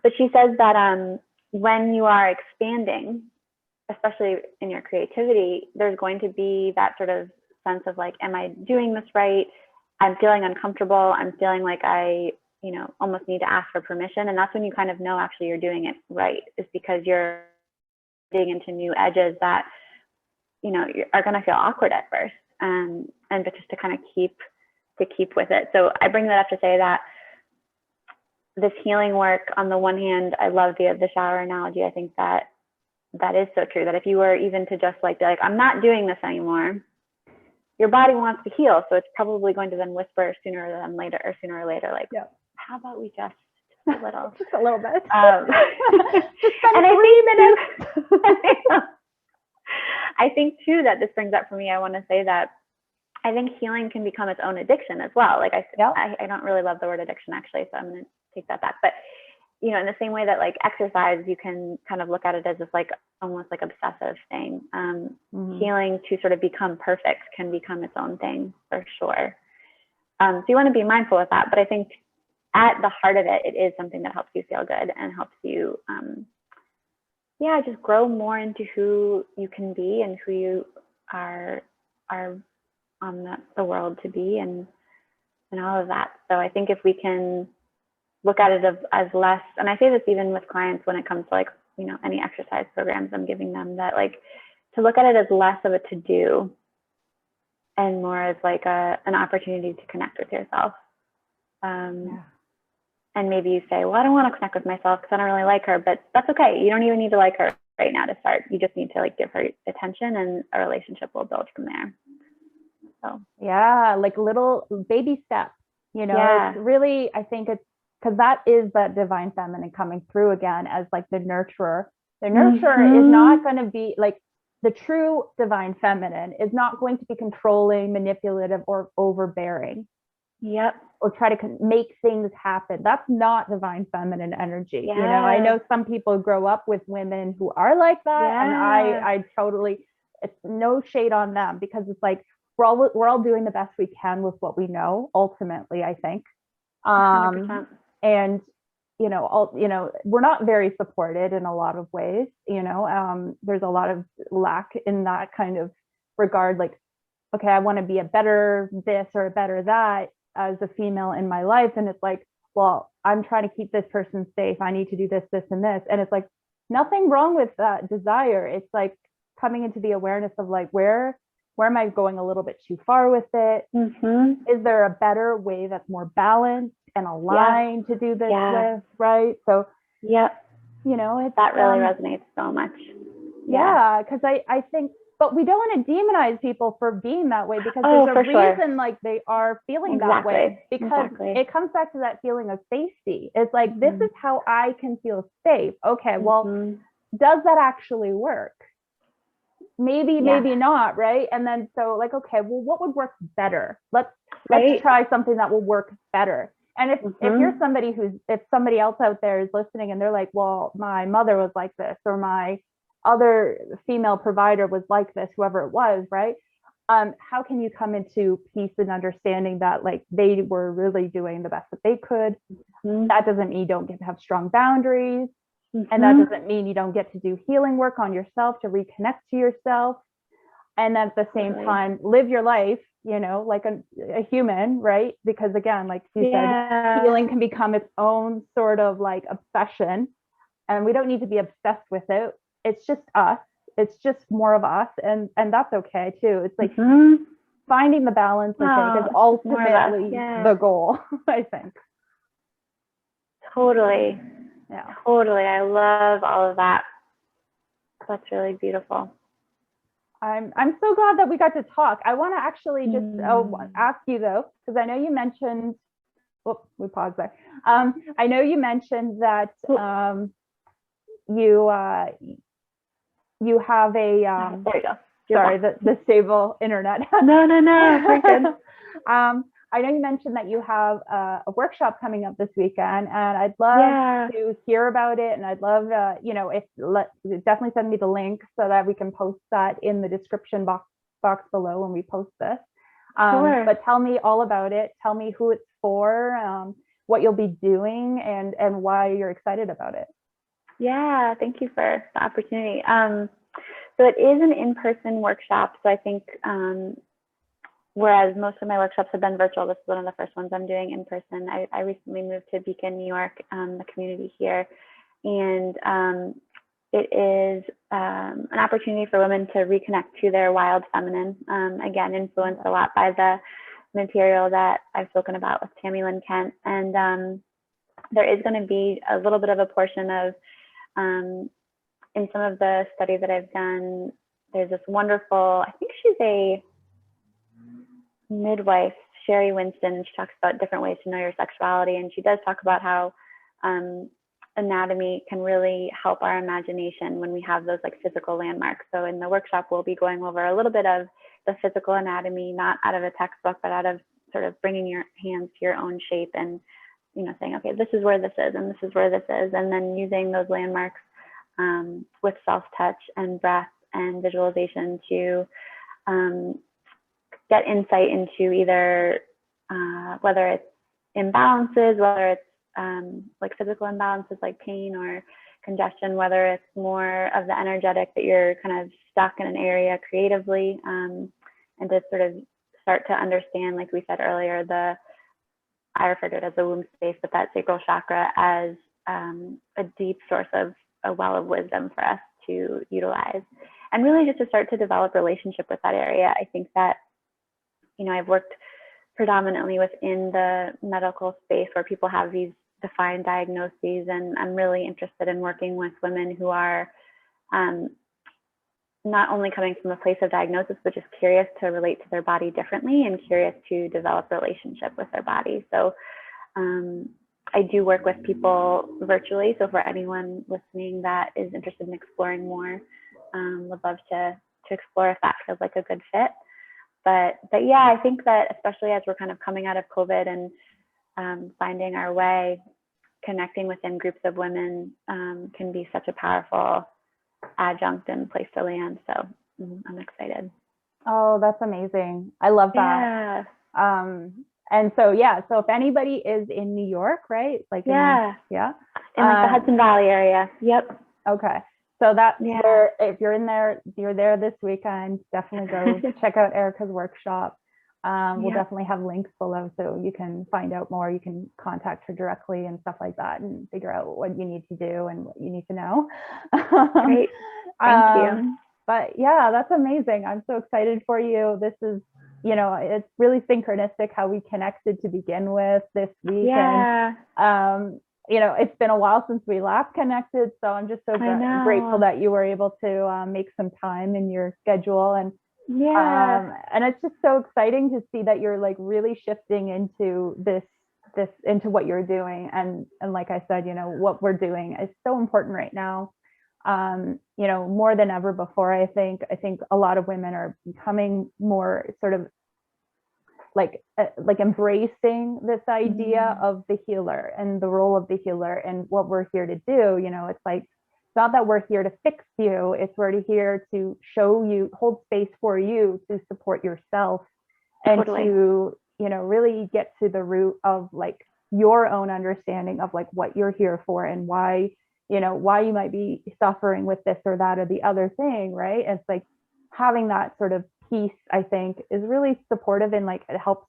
But she says that when you are expanding, especially in your creativity, there's going to be that sort of sense of like, am I doing this right? I'm feeling uncomfortable. I'm feeling like I, you know, almost need to ask for permission. And that's when you kind of know actually you're doing it right, is because you're digging into new edges that, you know, are going to feel awkward at first. But just to kind of keep with it. So I bring that up to say that this healing work, on the one hand, I love the shower analogy. I think that is so true, that if you were even to just like be like, I'm not doing this anymore, your body wants to heal. So it's probably going to then whisper sooner or later, like, how about we just a little, just a little bit. Just spend 3 minutes. I think too that this brings up for me, I want to say that I think healing can become its own addiction as well. Like I don't really love the word addiction actually, so I'm going to take that back. But you know, in the same way that like exercise, you can kind of look at it as this like almost like obsessive thing. Healing to sort of become perfect can become its own thing for sure. So you want to be mindful of that. But I think at the heart of it, it is something that helps you feel good and helps you, just grow more into who you can be and who you are on the world to be and all of that. So I think if we can look at it as less, and I say this even with clients when it comes to like, you know, any exercise programs I'm giving them, that like to look at it as less of a to-do and more as like an opportunity to connect with yourself. And maybe you say, well, I don't want to connect with myself because I don't really like her, but that's okay. You don't even need to like her right now to start. You just need to like give her attention and a relationship will build from there. So yeah, like little baby steps, you know, it's really, I think it's, because that is that divine feminine coming through again as like the nurturer. The nurturer is not going to be like, the true divine feminine is not going to be controlling, manipulative, or overbearing. Or try to make things happen. That's not divine feminine energy. You know, I know some people grow up with women who are like that, and I totally, it's no shade on them, because it's like we're all doing the best we can with what we know. Ultimately, I think. 100%. And we're not very supported in a lot of ways. You know, there's a lot of lack in that kind of regard. Like, okay, I want to be a better this or a better that as a female in my life, and it's like, well, I'm trying to keep this person safe. I need to do this, this, and this, and it's like nothing wrong with that desire. It's like coming into the awareness of like, where am I going a little bit too far with it? Is there a better way that's more balanced and aligned to do this with, right? So you know, that really resonates so much. Because I think, but we don't want to demonize people for being that way, because there's a reason like they are feeling that way, because it comes back to that feeling of safety. It's like, this is how I can feel safe. Okay, well, does that actually work? Maybe not, right? And then so like, okay, well, what would work better? Let's try something that will work better. And if you're somebody if somebody else out there is listening and they're like, well, my mother was like this, or my other female provider was like this, whoever it was, right? How can you come into peace and understanding that like they were really doing the best that they could? That doesn't mean you don't get to have strong boundaries. And that doesn't mean you don't get to do healing work on yourself to reconnect to yourself. And at the same time, live your life, you know, like a human, right? Because again, like you said, healing can become its own sort of like obsession, and we don't need to be obsessed with it. It's just us. It's just more of us. And that's okay too. It's like, finding the balance, I think, is ultimately the goal, I think. Totally. Yeah. Totally. I love all of that. That's really beautiful. I'm so glad that we got to talk. I want to actually just ask you though, because I know you mentioned, we paused there. I know you mentioned that you have a there you go. Sorry, the stable internet. No, we're good. I know you mentioned that you have a workshop coming up this weekend, and I'd love to hear about it. And I'd love, definitely send me the link so that we can post that in the description box below when we post this. Sure. But tell me all about it. Tell me who it's for, what you'll be doing, and why you're excited about it. Yeah, thank you for the opportunity. So it is an in-person workshop. So I think, whereas most of my workshops have been virtual, this is one of the first ones I'm doing in person. I recently moved to Beacon, New York, the community here. And it is an opportunity for women to reconnect to their wild feminine. Again, influenced a lot by the material that I've spoken about with Tammy Lynn Kent. And there is going to be a little bit of a portion of, in some of the study that I've done, there's this wonderful, I think she's a midwife, Sherry Winston, and she talks about different ways to know your sexuality. And she does talk about how anatomy can really help our imagination when we have those like physical landmarks. So in the workshop, we'll be going over a little bit of the physical anatomy, not out of a textbook, but out of sort of bringing your hands to your own shape and, saying, okay, this is where this is, and this is where this is. And then using those landmarks with self-touch and breath and visualization to get insight into either whether it's imbalances, whether it's like physical imbalances like pain or congestion, whether it's more of the energetic that you're kind of stuck in an area creatively, and to sort of start to understand, like we said earlier, I refer to it as the womb space, but that sacral chakra as a deep source of a well of wisdom for us to utilize, and really just to start to develop relationship with that area. I think that, I've worked predominantly within the medical space where people have these defined diagnoses, and I'm really interested in working with women who are not only coming from a place of diagnosis, but just curious to relate to their body differently and curious to develop relationship with their body. So I do work with people virtually. So for anyone listening that is interested in exploring more, would love to explore if that feels like a good fit. But yeah, I think that especially as we're kind of coming out of COVID and finding our way, connecting within groups of women can be such a powerful adjunct and place to land. So I'm excited. Oh, that's amazing. I love that. Yeah. And so, so if anybody is in New York, right? Like, in like the Hudson Valley area. Yep. Okay. So that's where, if you're in there, you're there this weekend, definitely go check out Erica's workshop. We'll definitely have links below so you can find out more. You can contact her directly and stuff like that and figure out what you need to do and what you need to know. Great. Thank you. But yeah, that's amazing. I'm so excited for you. This is, it's really synchronistic how we connected to begin with this week. Yeah. And, it's been a while since we last connected. So I'm just so grateful that you were able to make some time in your schedule. And and it's just so exciting to see that you're like really shifting into this into what you're doing. And like I said, what we're doing is so important right now. More than ever before, I think a lot of women are becoming more sort of like embracing this idea of the healer and the role of the healer and what we're here to do. It's like, it's not that we're here to fix you, it's we're here to show you, hold space for you to support yourself and to, really get to the root of like your own understanding of like what you're here for and why you might be suffering with this or that or the other thing, right? It's like having that sort of peace, I think, is really supportive and like it helps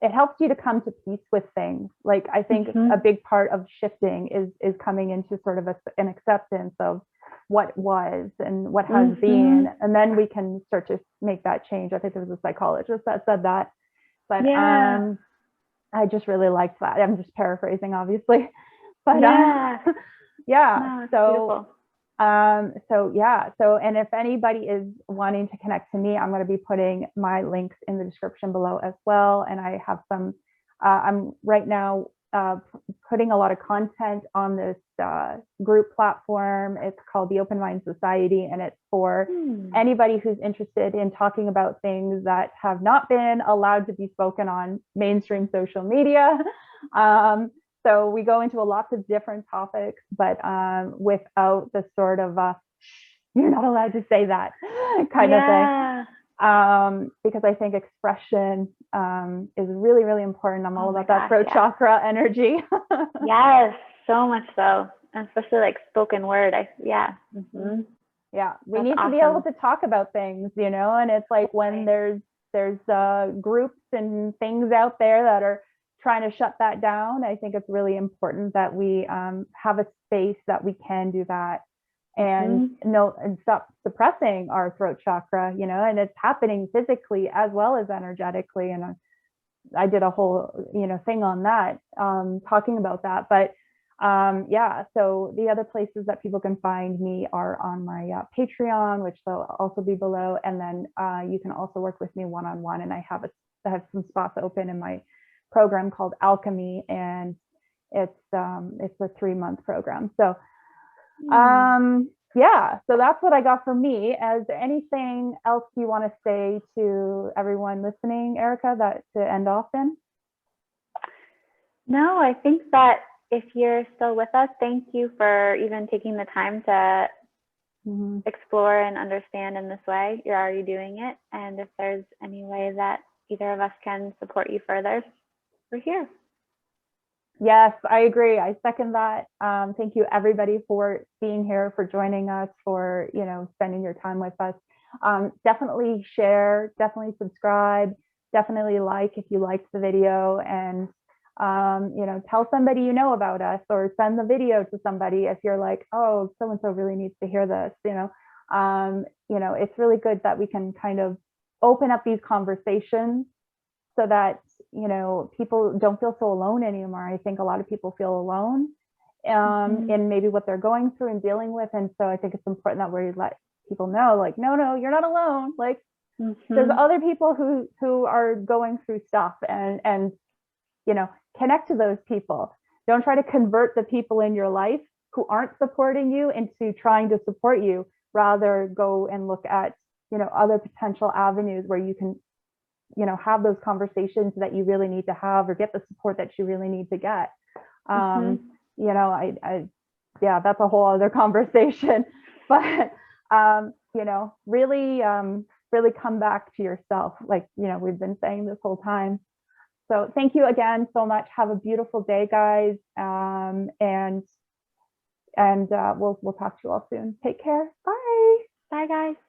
it helps you to come to peace with things. Like, I think a big part of shifting is coming into sort of an acceptance of what was and what has been, and then we can start to make that change. I think there was a psychologist that said that, but I just really liked that. I'm just paraphrasing, obviously, but and if anybody is wanting to connect to me, I'm going to be putting my links in the description below as well. And I have some, I'm right now putting a lot of content on this group platform. It's called the Open Mind Society, and it's for anybody who's interested in talking about things that have not been allowed to be spoken on mainstream social media. So we go into lots of different topics, but without the sort of you're not allowed to say that kind of thing. Because I think expression is really, really important. I'm all about that throat chakra energy. Yes, so much so, especially like spoken word. Yeah, we need to be able to talk about things, you know, and it's like when there's groups and things out there that are trying to shut that down, I think it's really important that we have a space that we can do that and and stop suppressing our throat chakra, you know, and it's happening physically as well as energetically. And I did a whole, you know, thing on that, talking about that. But so the other places that people can find me are on my Patreon, which will also be below. And then you can also work with me one-on-one. And I have some spots open in my program called Alchemy, and it's a 3-month program. So so that's what I got for me. Is there anything else you want to say to everyone listening, Erica, that to end off in? No, I think that if you're still with us, thank you for even taking the time to explore and understand in this way. You're already doing it. And if there's any way that either of us can support you further, we're here. Yes, I agree. I second that. Thank you, everybody, for being here, for joining us, for, you know, spending your time with us. Definitely share, definitely subscribe, definitely like if you liked the video, and you know, tell somebody you know about us, or send the video to somebody if you're like, oh, so and so really needs to hear this. You know, it's really good that we can kind of open up these conversations so that, you know, people don't feel so alone anymore. I think a lot of people feel alone in maybe what they're going through and dealing with. And so I think it's important that we let people know, like, no, you're not alone. Like, there's other people who are going through stuff, and, you know, connect to those people. Don't try to convert the people in your life who aren't supporting you into trying to support you. Rather, go and look at, you know, other potential avenues where you can, you know, have those conversations that you really need to have, or get the support that you really need to get. You know, that's a whole other conversation, but, you know, really come back to yourself. Like, you know, we've been saying this whole time. So thank you again so much. Have a beautiful day, guys. And we'll talk to you all soon. Take care. Bye. Bye, guys.